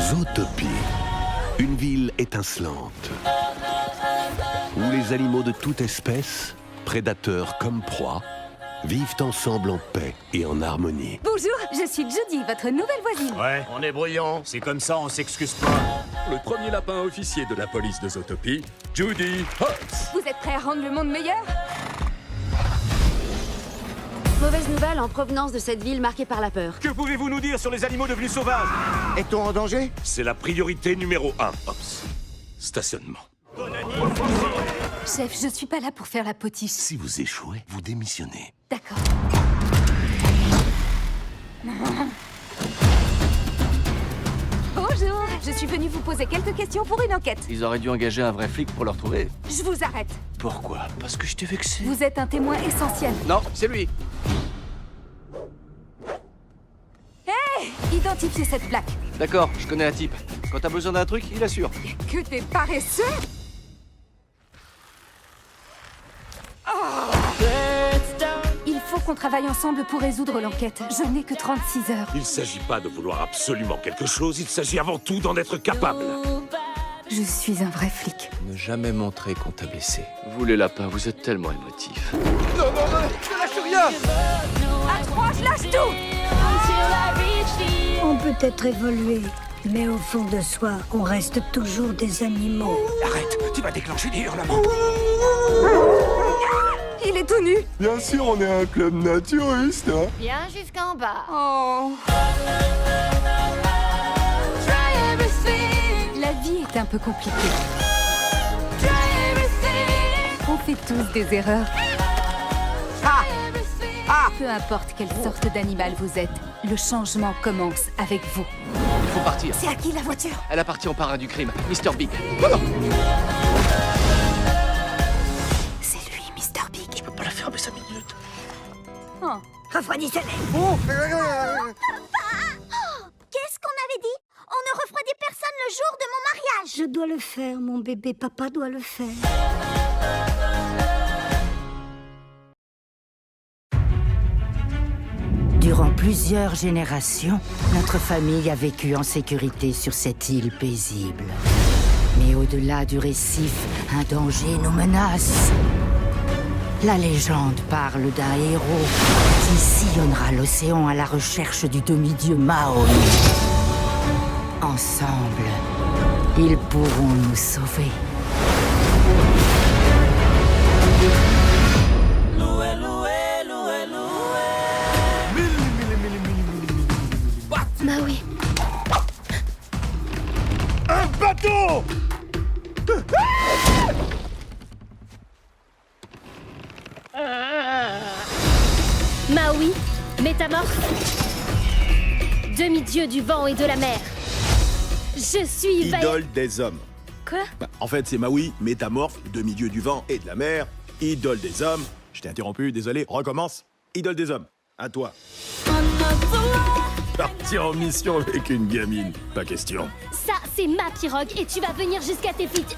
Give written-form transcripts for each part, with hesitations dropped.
Zootopie, une ville étincelante, où les animaux de toute espèce, prédateurs comme proies, vivent ensemble en paix et en harmonie. Bonjour, je suis Judy, votre nouvelle voisine. Ouais, on est bruyant. C'est comme ça, on s'excuse pas. Le premier lapin officier de la police de Zootopie, Judy Hopps. Vous êtes prêts à rendre le monde meilleur? Mauvaise nouvelle en provenance de cette ville marquée par la peur. Que pouvez-vous nous dire sur les animaux devenus sauvages? Est-on en danger? C'est la priorité numéro 1, Hopps. Stationnement. Chef, je suis pas là pour faire la potiche. Si vous échouez, vous démissionnez. D'accord. Bonjour, je suis venue vous poser quelques questions pour une enquête. Ils auraient dû engager un vrai flic pour le retrouver. Je vous arrête. Pourquoi? Parce que je t'ai vexé. Vous êtes un témoin essentiel. Non, c'est lui. Identifiez cette plaque. D'accord, je connais un type. Quand t'as besoin d'un truc, il assure. Que t'es paresseux! Il faut qu'on travaille ensemble pour résoudre l'enquête. Je n'ai que 36 heures. Il s'agit pas de vouloir absolument quelque chose, il s'agit avant tout d'en être capable. Je suis un vrai flic. Ne jamais montrer qu'on t'a blessé. Vous les lapins, vous êtes tellement émotifs. Non, je lâche rien. À 3, je lâche tout! On peut être évolué, mais au fond de soi, on reste toujours des animaux. Arrête, tu vas déclencher des hurlements. Il est tout nu. Bien sûr, on est un club naturiste, hein. Bien jusqu'en bas. Oh. La vie est un peu compliquée. On fait tous des erreurs. Peu importe quelle sorte d'animal vous êtes, le changement commence avec vous. Il faut partir. C'est à qui la voiture? Elle appartient au parrain du crime, Mr. Big. Oh non. C'est lui, Mr. Big. Je peux pas la fermer 5 minutes. Oh. Refroidissez-les. Qu'est-ce qu'on avait dit? On ne refroidit personne le jour de mon mariage. Je dois le faire, mon bébé. Papa doit le faire. Durant plusieurs générations, notre famille a vécu en sécurité sur cette île paisible. Mais au-delà du récif, un danger nous menace. La légende parle d'un héros qui sillonnera l'océan à la recherche du demi-dieu Maui. Ensemble, ils pourront nous sauver. Maui. Un bateau! Maui, métamorphe, demi-dieu du vent et de la mer. Je suis Idole des hommes. Quoi? En fait, c'est Maui, métamorphe, demi-dieu du vent et de la mer. Idole des hommes. Je t'ai interrompu, désolé, recommence. Idole des hommes. À toi. Partir en mission avec une gamine. Pas question. Ça, c'est ma pirogue et tu vas venir jusqu'à tes feet.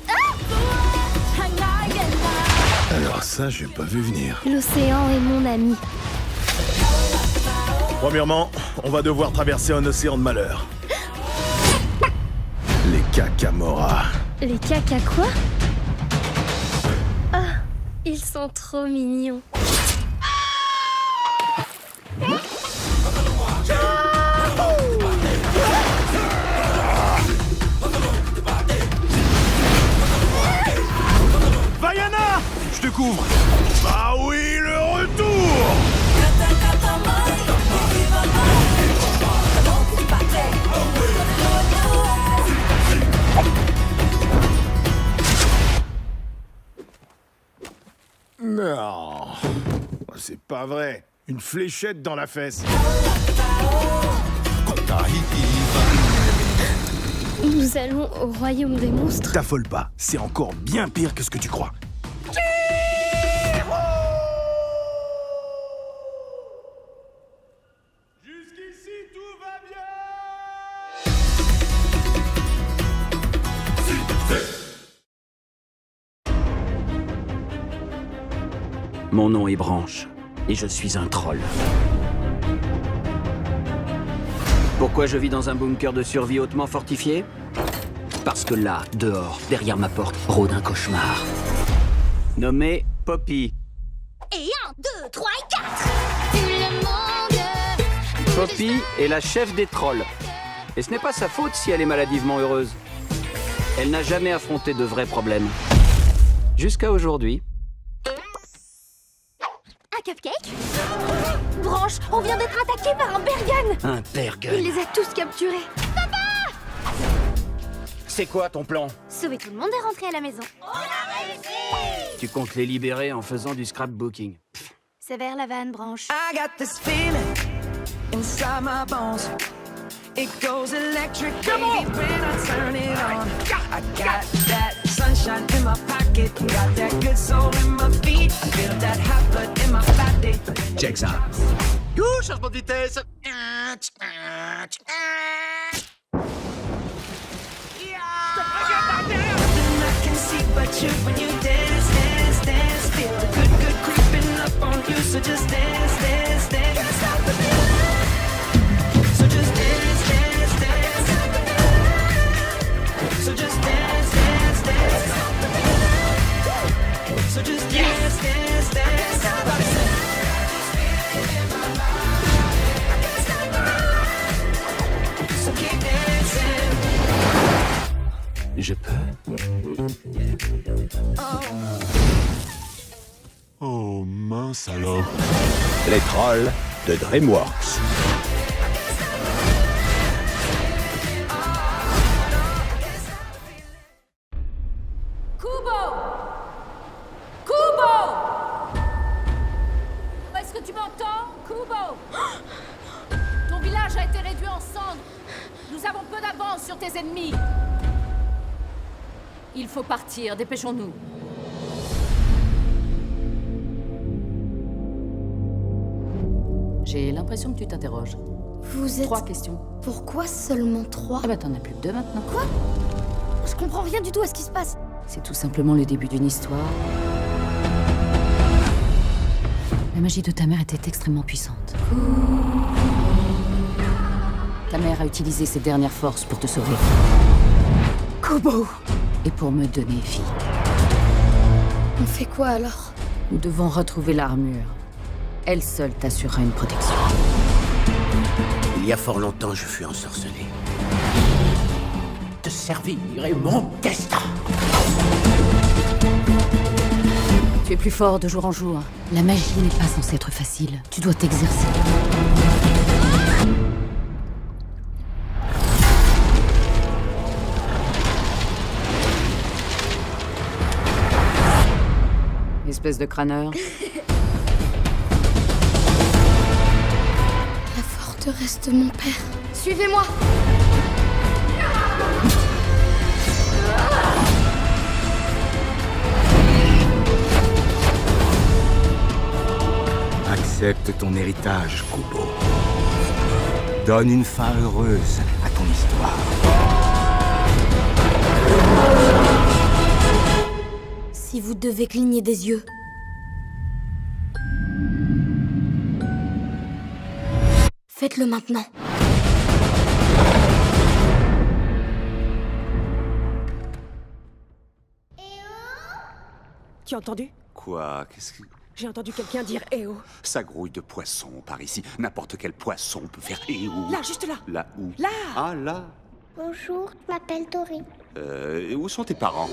Alors ça, j'ai pas vu venir. L'océan est mon ami. Premièrement, on va devoir traverser un océan de malheur. Les Kakamora. Les caca quoi? Ah, ils sont trop mignons. Vaiana! Je te couvre. Bah oui, le retour! Non, c'est pas vrai. Une fléchette dans la fesse. Nous allons au royaume des monstres. T'affole pas, c'est encore bien pire que ce que tu crois. Jusqu'ici, tout va bien. Mon nom est Branche, et je suis un troll. Pourquoi je vis dans un bunker de survie hautement fortifié? Parce que là, dehors, derrière ma porte, rôde un cauchemar. Nommé Poppy. Et 1, 2, 3 et 4. Poppy est la chef des trolls. Et ce n'est pas sa faute si elle est maladivement heureuse. Elle n'a jamais affronté de vrais problèmes. Jusqu'à aujourd'hui. Un cupcake? Branche, on vient d'être attaqué par un Bergen. Un Bergen. Il les a tous capturés. C'est quoi ton plan? Sauver tout le monde et rentrer à la maison. On a réussi! Tu comptes les libérer en faisant du scrapbooking. C'est vers la vanne, Branche. I got this feeling inside my bones. It goes electric, baby, when I turn it on. I got that sunshine in my pocket, got that good soul in my feet. I feel that hot blood in my body. Check ça. Youhou, changement de vitesse. Nothing I can see but you when you dance, dance, dance. Feel the good, good creeping up on you, so just dance, dance, dance. Can't stop the feeling. So just dance, dance, dance. So just dance, dance, dance. So just dance, dance, dance. So keep dancing. Je peux? Oh mince alors. Les trolls de DreamWorks. Kubo! Kubo! Est-ce que tu m'entends, Kubo? Ton village a été réduit en cendres. Nous avons peu d'avance sur tes ennemis. Il faut partir, dépêchons-nous. J'ai l'impression que tu t'interroges. Vous êtes... 3 questions. Pourquoi seulement 3? Ah bah t'en as plus que 2 maintenant. Quoi? Je comprends rien du tout à ce qui se passe. C'est tout simplement le début d'une histoire. La magie de ta mère était extrêmement puissante. Ta mère a utilisé ses dernières forces pour te sauver. Kubo! Et pour me donner vie. On fait quoi alors? Nous devons retrouver l'armure. Elle seule t'assurera une protection. Il y a fort longtemps, je fus ensorcelé. Te servir est mon destin. Tu es plus fort de jour en jour. La magie n'est pas censée être facile. Tu dois t'exercer. Espèce de crâneur. La forteresse de mon père. Suivez-moi! Accepte ton héritage, Kubo. Donne une fin heureuse à ton histoire. Si vous devez cligner des yeux. Faites-le maintenant. Tu as entendu? Quoi? Qu'est-ce que... J'ai entendu quelqu'un dire « Eh oh ». Ça grouille de poissons par ici. N'importe quel poisson peut faire « Eh oh ». Là, juste là. Là où? Là. Ah, là. Bonjour, je m'appelle Tori. Où sont tes parents?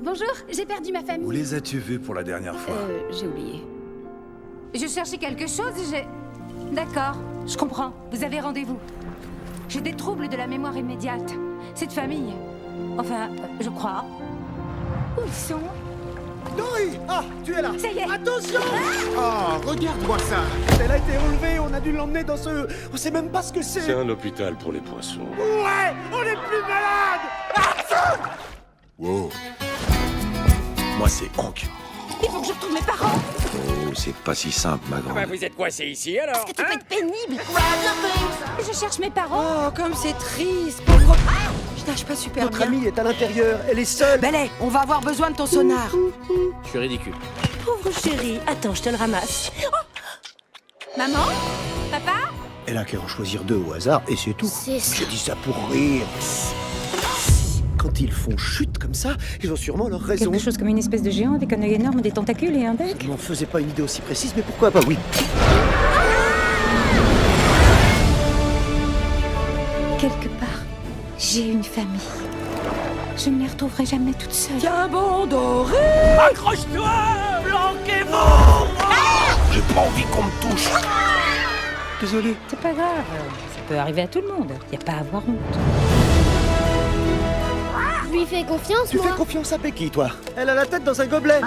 Bonjour, j'ai perdu ma famille. Où les as-tu vus pour la dernière fois? J'ai oublié. Je cherchais quelque chose et j'ai... D'accord, je comprends. Vous avez rendez-vous. J'ai des troubles de la mémoire immédiate. Cette famille... Enfin, je crois... Où ils sont? Dory! Ah, tu es là! Ça y est! Attention! Ah, regarde-moi ça! Elle a été relevée, on a dû l'emmener dans ce... On sait même pas ce que c'est! C'est un hôpital pour les poissons. Ouais! On est plus malade! Ah, Wow. Moi, c'est Hank. Il faut que je retrouve mes parents! Oh, c'est pas si simple, ma grande. bah vous êtes coincés ici, alors? Est-ce que tu peux être pénible? Je cherche mes parents! Oh, comme c'est triste, pauvre... Ah, je nage pas super Notre bien. amie est à l'intérieur, elle est seule! Belay, on va avoir besoin de ton sonar. Je suis ridicule. Pauvre chérie. Attends, je te le ramasse. Oh. Maman? Papa? Elle a qu'à en choisir 2 au hasard et c'est tout. C'est ça. Je dis ça pour rire. Quand ils font chute comme ça, ils ont sûrement leur raison. Quelque chose comme une espèce de géant avec un œil énorme, des tentacules et un bec. Je m'en faisais pas une idée aussi précise, mais pourquoi pas, oui. Quelque part, j'ai une famille. Je ne les retrouverai jamais toute seule. Tiens bon doré. Accroche-toi! Planquez-vous! J'ai pas envie qu'on me touche. Désolé. C'est pas grave, ça peut arriver à tout le monde. Y a pas à avoir honte. Je lui fais confiance, Tu moi. fais confiance à Becky, toi. Elle a la tête dans un gobelet.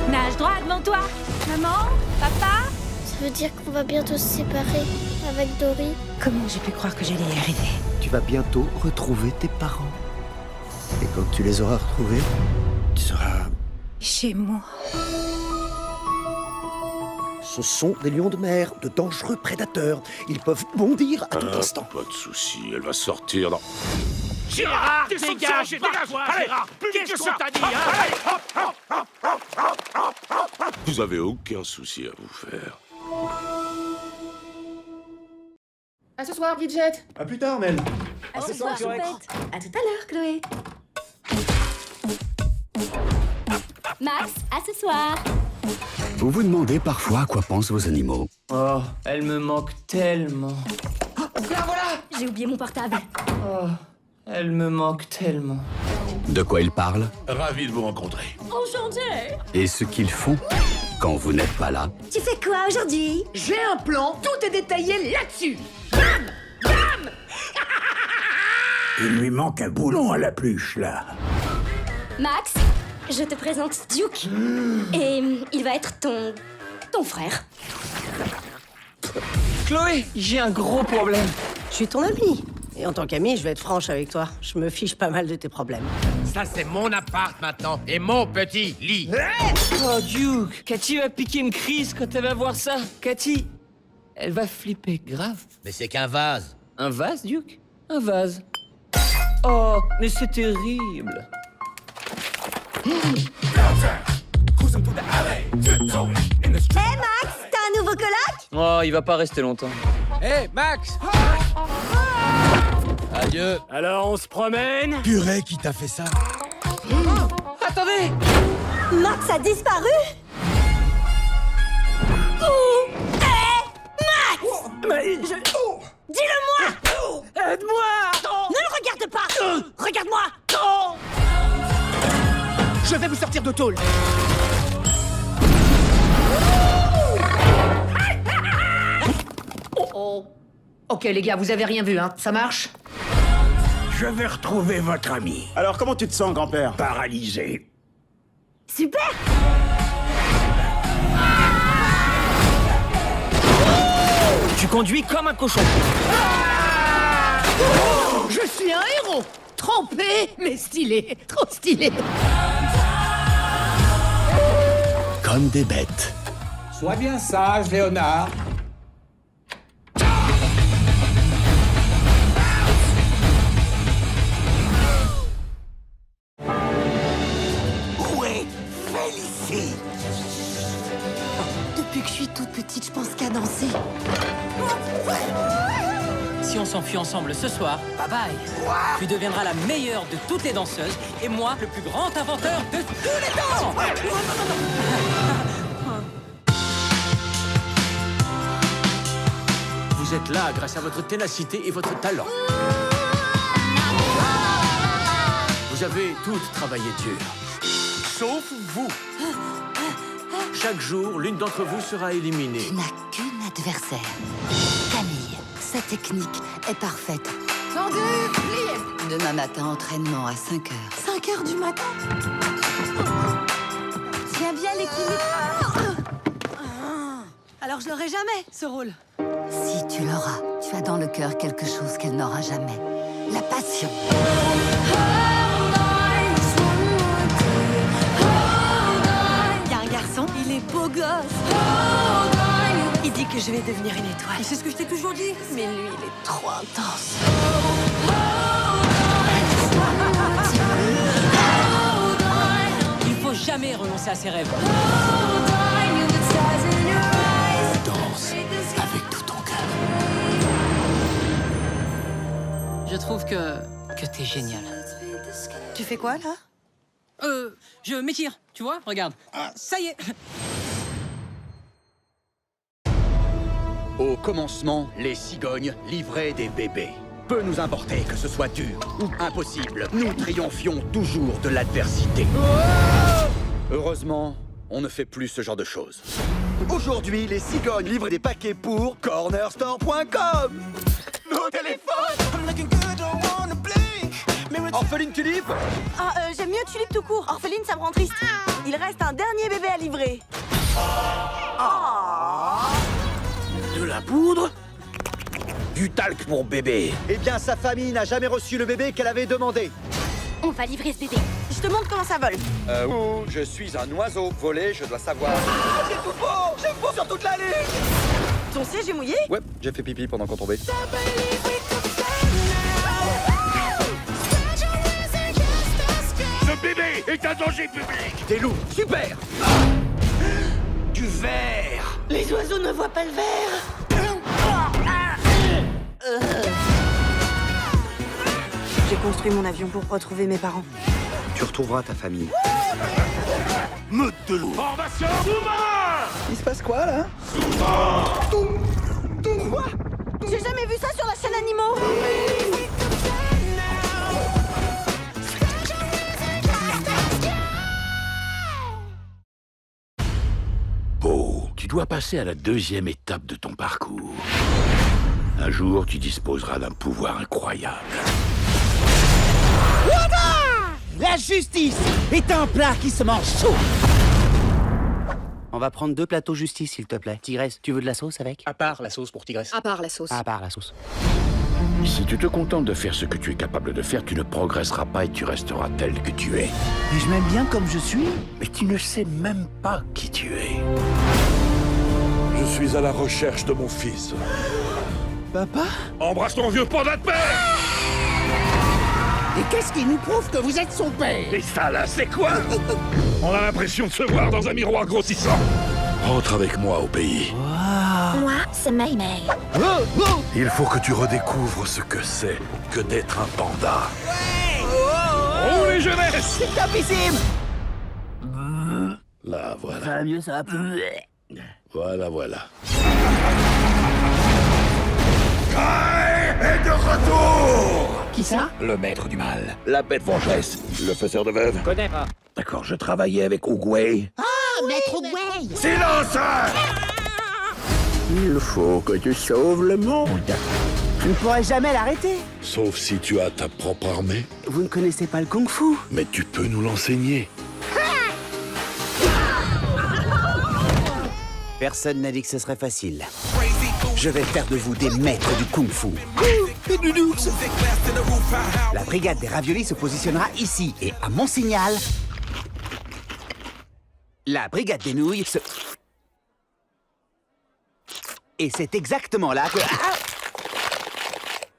Nage droit devant toi. Maman? Papa? Ça veut dire qu'on va bientôt se séparer avec Dory. Comment j'ai pu croire que j'allais y arriver? Tu vas bientôt retrouver tes parents. Et quand tu les auras retrouvés, tu seras... Chez moi. Ce sont des lions de mer, de dangereux prédateurs. Ils peuvent bondir à tout instant. Pas de soucis, elle va sortir dans... Gérard, dégage! Dégage-toi, Gérard! Plus vite que ça! Vous avez aucun souci à vous faire. À ce soir, Bridget. À plus tard, Mel. À ce soir, Choupette. À tout à l'heure, Chloé. Max, à ce soir. Vous vous demandez parfois à quoi pensent vos animaux. Oh, elle me manque tellement. La voilà. J'ai oublié mon portable. Oh, elle me manque tellement. De quoi ils parlent Ravi de vous rencontrer. Enchantée. et ce qu'ils font quand vous n'êtes pas là. Tu fais quoi aujourd'hui? J'ai un plan, tout est détaillé là-dessus. Il lui manque un boulon à la pluche, là. Max, je te présente Duke. Et il va être ton frère. Chloé, j'ai un gros problème. Je suis ton amie. Et en tant qu'amie, je vais être franche avec toi. Je me fiche pas mal de tes problèmes. Ça, c'est mon appart maintenant, et mon petit lit. Oh, Duke, Cathy va piquer une crise quand elle va voir ça. Cathy, elle va flipper grave. Mais c'est qu'un vase. Un vase, Duke? Un vase. Oh, mais c'est terrible. Hé Max, t'as un nouveau coloc? Oh, il va pas rester longtemps. Hé, Max! Adieu. Alors, on se promène? Purée, qui t'a fait ça? Attendez! Max a disparu? Où est Max? Mais je... Dis-le-moi! Aide-moi! Ne le regarde pas! Regarde-moi! Je vais vous sortir de tôle. Oh. Ok les gars, vous avez rien vu, hein? Ça marche? Je vais retrouver votre ami. Alors, comment tu te sens, grand-père? Paralysé. Super! Tu conduis comme un cochon. Je suis un héros! Trempé, mais stylé. Trop stylé. Comme des bêtes. Sois bien sage, Léonard. Où est Félicie? Depuis que je suis toute petite, je pense qu'à danser. Si on s'enfuit ensemble ce soir, bye bye. Tu deviendras la meilleure de toutes les danseuses et moi, le plus grand inventeur de tous les temps. Vous êtes là grâce à votre ténacité et votre talent. Vous avez toutes travaillé dur. Sauf vous. Chaque jour, l'une d'entre vous sera éliminée. Tu n'as qu'une adversaire. Camille. Sa technique est parfaite. Tendu, plié. Demain matin, entraînement à 5 heures. 5 heures du matin. Tiens bien l'équilibre. Alors je l'aurai jamais, ce rôle. Si tu l'auras, tu as dans le cœur quelque chose qu'elle n'aura jamais. La passion. Il y a un garçon, il est beau gosse. Il dit que je vais devenir une étoile. C'est ce que je t'ai toujours dit. Mais lui, il est trop intense. Il faut jamais renoncer à ses rêves. Danse. que t'es génial. Tu fais quoi, là? Je m'étire, tu vois, regarde. Ça y est. Au commencement, les cigognes livraient des bébés. Peu nous importait que ce soit dur ou impossible. Nous triomphions toujours de l'adversité. Heureusement, on ne fait plus ce genre de choses. Aujourd'hui, les cigognes livrent des paquets pour cornerstore.com. Nos téléphones. Orpheline Tulipe. J'aime mieux Tulipe tout court. Orpheline, ça me rend triste. Il reste un dernier bébé à livrer. De la poudre? Du talc pour bébé. Eh bien, sa famille n'a jamais reçu le bébé qu'elle avait demandé. On va livrer ce bébé. Je te montre comment ça vole. Je suis un oiseau. Voler, je dois savoir. J'ai tout faux! J'ai faux sur toute la ligne! Ton siège est mouillé? Ouais, j'ai fait pipi pendant qu'on tombait. Ce bébé est un danger public. Des loups, super! Du verre! Les oiseaux ne voient pas le verre. J'ai construit mon avion pour retrouver mes parents. Tu retrouveras ta famille. Meute de loups. Formation sous-marin. Il se passe quoi, là? Quoi? J'ai jamais vu ça sur la chaîne Animaux. Beau, tu dois passer à la deuxième étape de ton parcours. Un jour, tu disposeras d'un pouvoir incroyable. La justice est un plat qui se mange chaud. On va prendre 2 plateaux justice, s'il te plaît. Tigresse, tu veux de la sauce avec? À part la sauce pour Tigresse. À part la sauce. À part la sauce. Si tu te contentes de faire ce que tu es capable de faire, tu ne progresseras pas et tu resteras tel que tu es. Mais je m'aime bien comme je suis. Mais tu ne sais même pas qui tu es. Je suis à la recherche de mon fils. Papa? Embrasse ton vieux panda de père! Et qu'est-ce qui nous prouve que vous êtes son père? Et ça là, c'est quoi? On a l'impression de se voir dans un miroir grossissant. Rentre avec moi au pays. Moi, c'est Mei Mei. Il faut que tu redécouvres ce que c'est que d'être un panda. Oh les jeunesses! C'est topissime! Là, voilà. Ça va mieux, ça va plus. Voilà. Kai est de retour! Qui ça? Le maître du mal, la bête vengeresse, le faiseur de veuves. Connais pas. D'accord, je travaillais avec Oogway. Ah, maître Oogway! Silence! Il faut que tu sauves le monde. Je ne pourrai jamais l'arrêter. Sauf si tu as ta propre armée. Vous ne connaissez pas le kung-fu. Mais tu peux nous l'enseigner. Personne n'a dit que ce serait facile. Je vais faire de vous des maîtres du kung-fu. La brigade des raviolis se positionnera ici. Et à mon signal, la brigade des nouilles se... Et c'est exactement là que... Ah!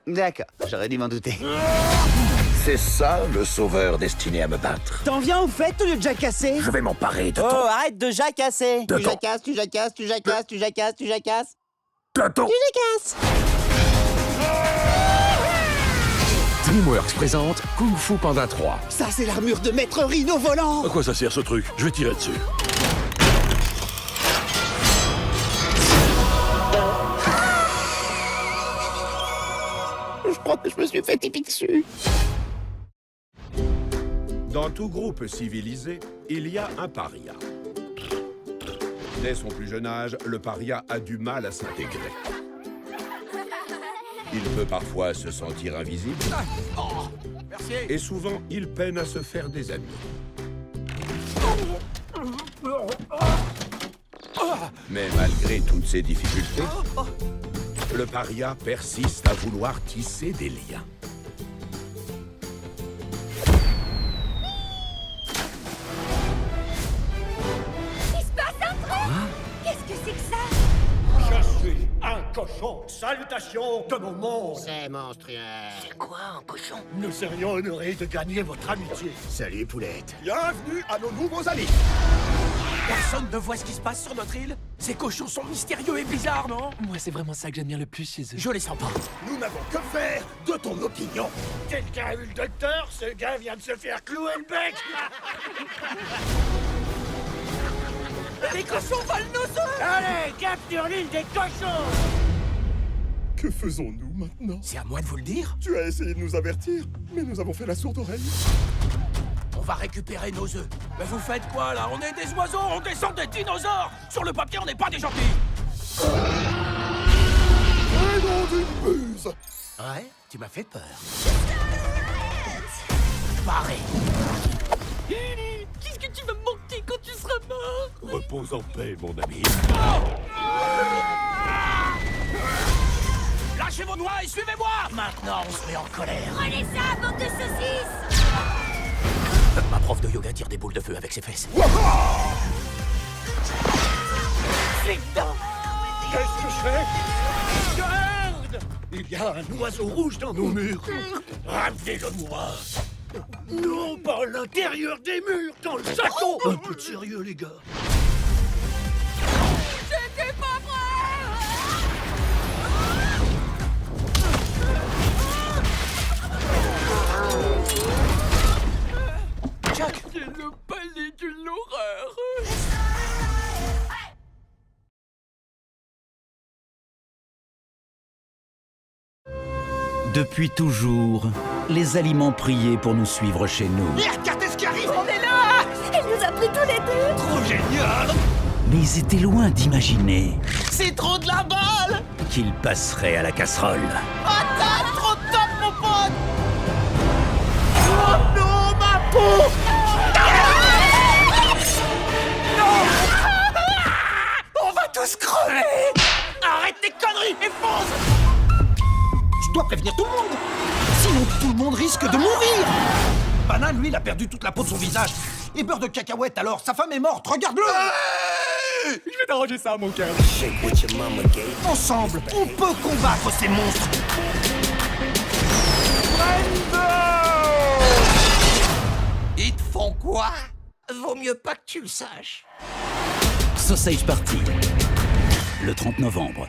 D'accord, j'aurais dû m'en douter. C'est ça, le sauveur destiné à me battre. T'en viens au fait au lieu de jacasser? Je vais m'emparer de Oh, ton... arrête de jacasser. De Tu ton- jacasses, tu jacasses, tu jacasses, tu jacasses, tu jacasses. Tonton. Tu jacasses. DreamWorks présente Kung Fu Panda 3. Ça, c'est l'armure de maître Rhino volant. À quoi ça sert ce truc? Je vais tirer dessus. Je crois que je me suis fait pipi dessus. Dans tout groupe civilisé, il y a un paria. Dès son plus jeune âge, le paria a du mal à s'intégrer. Il peut parfois se sentir invisible. Et souvent, il peine à se faire des amis. Mais malgré toutes ces difficultés, le paria persiste à vouloir tisser des liens. Il se passe un truc! Qu'est-ce que c'est que ça? Je suis un cochon. Salutations de mon monde. C'est monstrueux. C'est quoi un cochon? Nous serions honorés de gagner votre amitié. Salut, poulette. Bienvenue à nos nouveaux amis. Personne ne voit ce qui se passe sur notre île? Ces cochons sont mystérieux et bizarres, non? Moi, c'est vraiment ça que j'aime bien le plus chez eux. Je les sens pas. Nous n'avons que faire de ton opinion. Quelqu'un a vu le docteur? Ce gars vient de se faire clouer le bec. Les cochons valent nos œufs! Allez, capture l'île des cochons! Que faisons-nous maintenant? C'est à moi de vous le dire? Tu as essayé de nous avertir, mais nous avons fait la sourde oreille. On va récupérer nos œufs. Mais vous faites quoi, là? On est des oiseaux, on descend des dinosaures! Sur le papier, on n'est pas des gentils! Et non d'une buse! Ouais, tu m'as fait peur. Barré. Qu'est-ce que tu vas me manquer quand tu seras mort? Repose en paix, mon ami. Lâchez vos doigts et suivez-moi! Maintenant, on se met en colère. Prenez ça, bande de saucisses! Ma prof de yoga tire des boules de feu avec ses fesses. Putain! Qu'est-ce que je fais? Garde! Il y a un oiseau rouge dans nos murs. Ramenez-le-moi. Non, pas à l'intérieur des murs, dans le château. Un peu de sérieux, les gars. J'étais pas prêt! Jack! C'est le palais de l'horreur! Depuis toujours, les aliments priaient pour nous suivre chez nous. Et regardez ce qui arrive! On est là! Elle nous a pris tous les deux! Trop génial! Mais ils étaient loin d'imaginer C'est trop de la balle! qu'ils passeraient à la casserole. Attends, trop top, mon pote! Oh non, ma peau! Non! On va tous crever! Arrête tes conneries et fonce! Je dois prévenir tout le monde! Sinon tout le monde risque de mourir! Banane, lui, il a perdu toute la peau de son visage. Et beurre de cacahuète, alors, sa femme est morte, regarde-le! Je vais t'arranger ça, mon cœur. Ensemble, on peut combattre ces monstres! Ils te font quoi? Vaut mieux pas que tu le saches. Sausage Party, le 30 novembre.